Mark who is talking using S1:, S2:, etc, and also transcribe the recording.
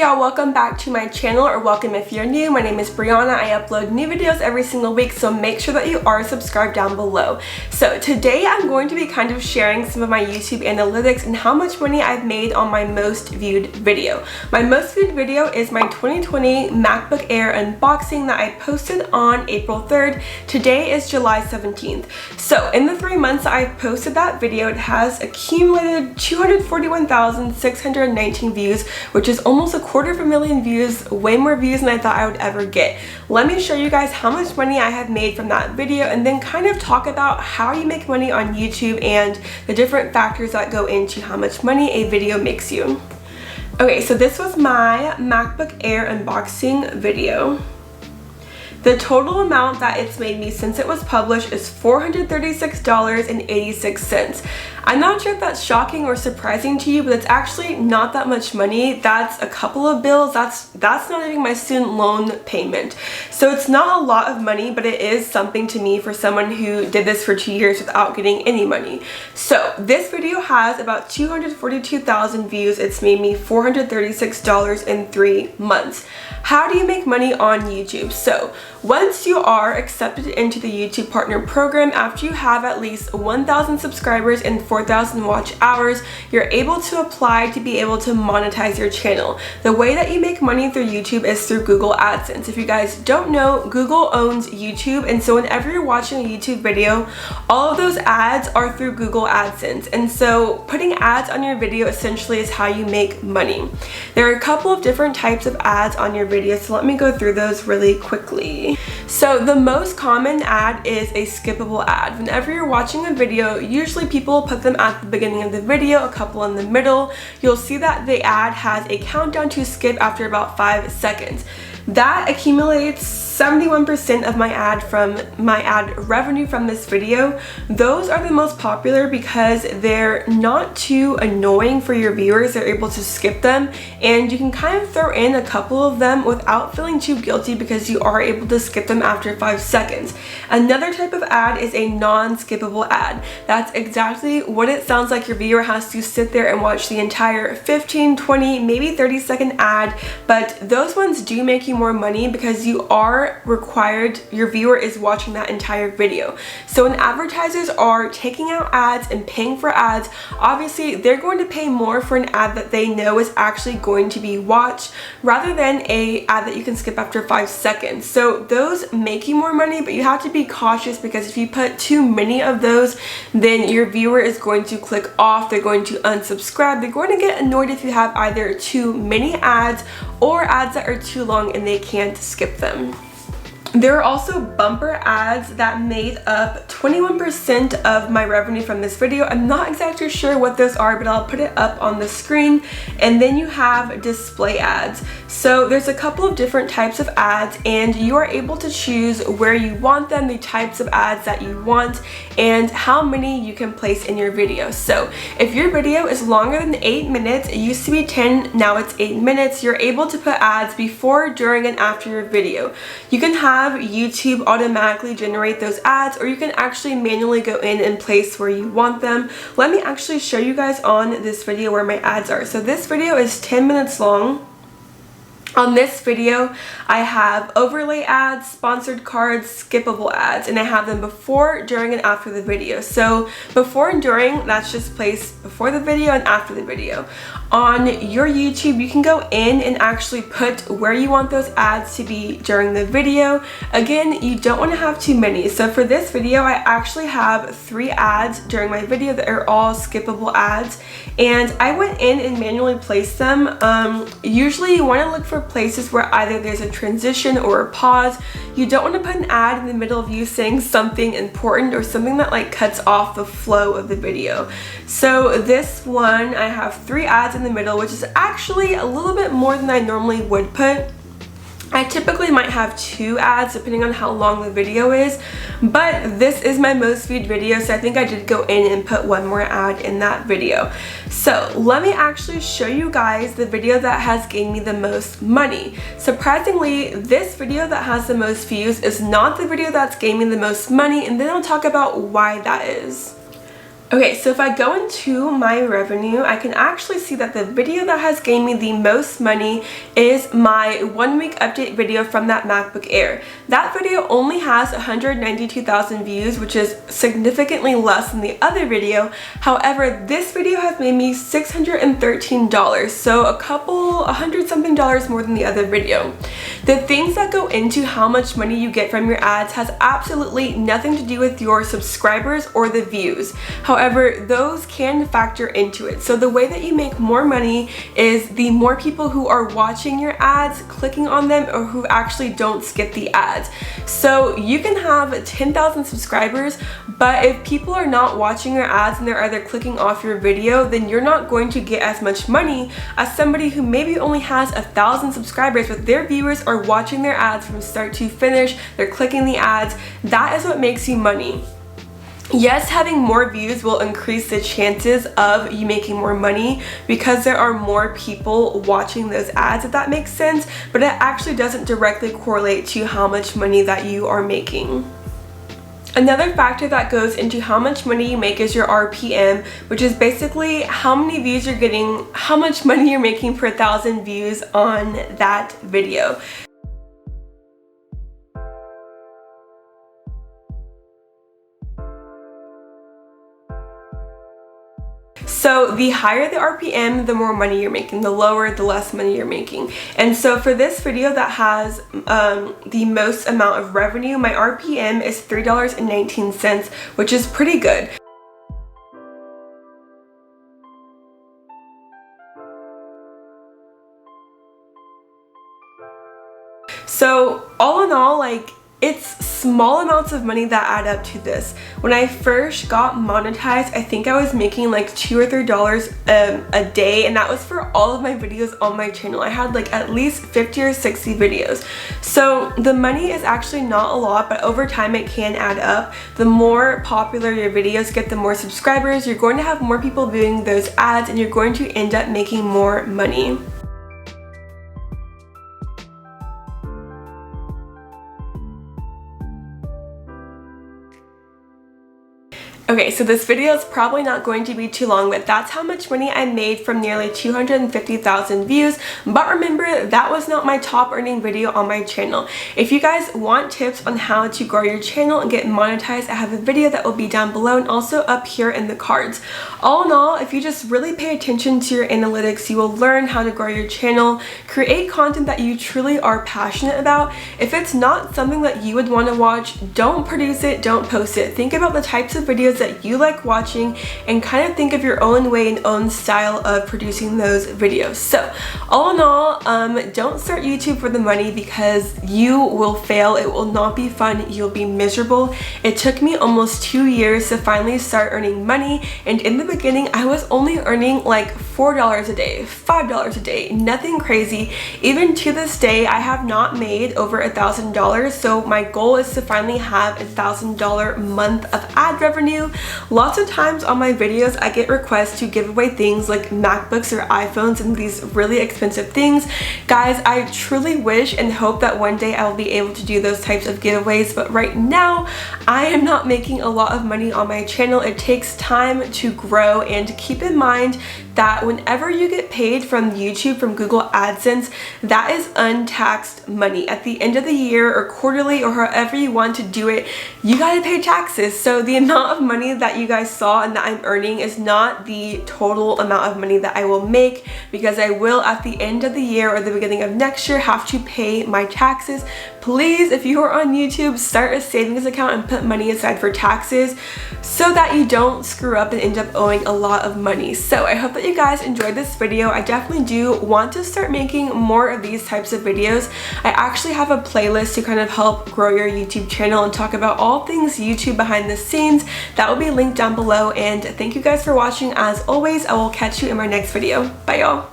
S1: y'all, welcome back to my channel, or welcome if you're new. My name is Brianna. I upload new videos every single week, so make sure that you are subscribed down below. So today I'm going to be kind of sharing some of my YouTube analytics and how much money I've made on my most viewed video. My most viewed video is my 2020 MacBook Air unboxing that I posted on April 3rd. Today is July 17th. So in the 3 months I've posted that video, it has accumulated 241,619 views, which is almost 250,000 views, way more views than I thought I would ever get. Let me show you guys how much money I have made from that video and then kind of talk about how you make money on YouTube and the different factors that go into how much money a video makes you. Okay, so this was my MacBook Air unboxing video. The total amount that it's made me since it was published is $436.86. I'm not sure if that's shocking or surprising to you, but it's actually not that much money. That's a couple of bills. That's not even my student loan payment. So it's not a lot of money, but it is something to me for someone who did this for 2 years without getting any money. So this video has about 242,000 views. It's made me $436 in 3 months. How do you make money on YouTube? So once you are accepted into the YouTube Partner Program, after you have at least 1,000 subscribers and 4,000 watch hours, you're able to apply to be able to monetize your channel. The way that you make money through YouTube is through Google AdSense. If you guys don't know, Google owns YouTube, and so whenever you're watching a YouTube video, all of those ads are through Google AdSense. And so putting ads on your video essentially is how you make money. There are a couple of different types of ads on your video, so let me go through those really quickly. So the most common ad is a skippable ad. Whenever you're watching a video, usually people put them at the beginning of the video, a couple in the middle. You'll see that the ad has a countdown to skip after about 5 seconds. That accumulates 71% of my ad revenue from this video. Those are the most popular because they're not too annoying for your viewers. They're able to skip them, and you can kind of throw in a couple of them without feeling too guilty because you are able to skip them after 5 seconds. Another type of ad is a non-skippable ad. That's exactly what it sounds like. Your viewer has to sit there and watch the entire 15, 20, maybe 30-second ad, but those ones do make you more money because you are required, your viewer is watching that entire video. So when advertisers are taking out ads and paying for ads, obviously they're going to pay more for an ad that they know is actually going to be watched rather than a ad that you can skip after 5 seconds. So those make you more money, but you have to be cautious because if you put too many of those, then your viewer is going to click off, they're going to unsubscribe, they're going to get annoyed if you have either too many ads or ads that are too long and they can't skip them. There are also bumper ads that made up 21% of my revenue from this video. I'm not exactly sure what those are, but I'll put it up on the screen. And then you have display ads. So there's a couple of different types of ads, and you are able to choose where you want them, the types of ads that you want, and how many you can place in your video. So if your video is longer than 8 minutes, it used to be 10, now it's 8 minutes, you're able to put ads before, during, and after your video. You can have YouTube automatically generate those ads, or you can actually manually go in and place where you want them. Let me actually show you guys on this video where my ads are. So this video is 10 minutes long. On this video, I have overlay ads, sponsored cards, skippable ads, and I have them before, during, and after the video. So before and during, that's just placed before the video and after the video. On your YouTube, you can go in and actually put where you want those ads to be during the video. Again, you don't want to have too many. So for this video, I actually have 3 ads during my video that are all skippable ads, and I went in and manually placed them. Usually you want to look for places where either there's a transition or a pause. You don't want to put an ad in the middle of you saying something important or something that like cuts off the flow of the video. So this one, I have 3 ads in the middle, which is actually a little bit more than I normally would put. I typically might have 2 ads depending on how long the video is, but this is my most viewed video, so I think I did go in and put 1 more ad in that video. So let me actually show you guys the video that has gained me the most money. Surprisingly, this video that has the most views is not the video that's gained me the most money, and then I'll talk about why that is. Okay, so if I go into my revenue, I can actually see that the video that has gained me the most money is my 1 week update video from that MacBook Air. That video only has 192,000 views, which is significantly less than the other video. However, this video has made me $613, so $100 something more than the other video. The things that go into how much money you get from your ads has absolutely nothing to do with your subscribers or the views. However, those can factor into it. So the way that you make more money is the more people who are watching your ads, clicking on them, or who actually don't skip the ads. So you can have 10,000 subscribers, but if people are not watching your ads and they're either clicking off your video, then you're not going to get as much money as somebody who maybe only has 1,000 subscribers, but their viewers are watching their ads from start to finish, they're clicking the ads. That is what makes you money. Yes, having more views will increase the chances of you making more money because there are more people watching those ads, if that makes sense, but it actually doesn't directly correlate to how much money that you are making. Another factor that goes into how much money you make is your RPM, which is basically how many views you're getting, how much money you're making per 1,000 views on that video. So the higher the RPM, the more money you're making. The lower, the less money you're making. And so for this video that has the most amount of revenue, my RPM is $3.19, which is pretty good. So all in all, like, it's small amounts of money that add up to this. When I first got monetized, I think I was making like $2 or $3 a day, and that was for all of my videos on my channel. I had like at least 50 or 60 videos. So the money is actually not a lot, but over time it can add up. The more popular your videos get, the more subscribers, you're going to have more people viewing those ads, and you're going to end up making more money. Okay, so this video is probably not going to be too long, but that's how much money I made from nearly 250,000 views. But remember, that was not my top earning video on my channel. If you guys want tips on how to grow your channel and get monetized, I have a video that will be down below and also up here in the cards. All in all, if you just really pay attention to your analytics, you will learn how to grow your channel, create content that you truly are passionate about. If it's not something that you would want to watch, don't produce it, don't post it. Think about the types of videos that you like watching and kind of think of your own way and own style of producing those videos. So all in all, don't start YouTube for the money because you will fail. It will not be fun. You'll be miserable. It took me almost 2 years to finally start earning money, and in the beginning I was only earning like $4 a day, $5 a day, nothing crazy. Even to this day, I have not made over $1,000, so my goal is to finally have $1,000 month of ad revenue. Lots of times on my videos I get requests to give away things like MacBooks or iPhones and these really expensive things. Guys, I truly wish and hope that one day I will be able to do those types of giveaways, but right now I am not making a lot of money on my channel. It takes time to grow, and keep in mind that whenever you get paid from YouTube, from Google AdSense, that is untaxed money. At the end of the year or quarterly or however you want to do it, you gotta pay taxes. So the amount of money that you guys saw and that I'm earning is not the total amount of money that I will make, because I will at the end of the year or the beginning of next year have to pay my taxes. Please, if you are on YouTube, start a savings account and put money aside for taxes so that you don't screw up and end up owing a lot of money. So I hope that you guys enjoyed this video. I definitely do want to start making more of these types of videos. I actually have a playlist to kind of help grow your YouTube channel and talk about all things YouTube behind the scenes. That will be linked down below, and thank you guys for watching. As always, I will catch you in my next video. Bye y'all.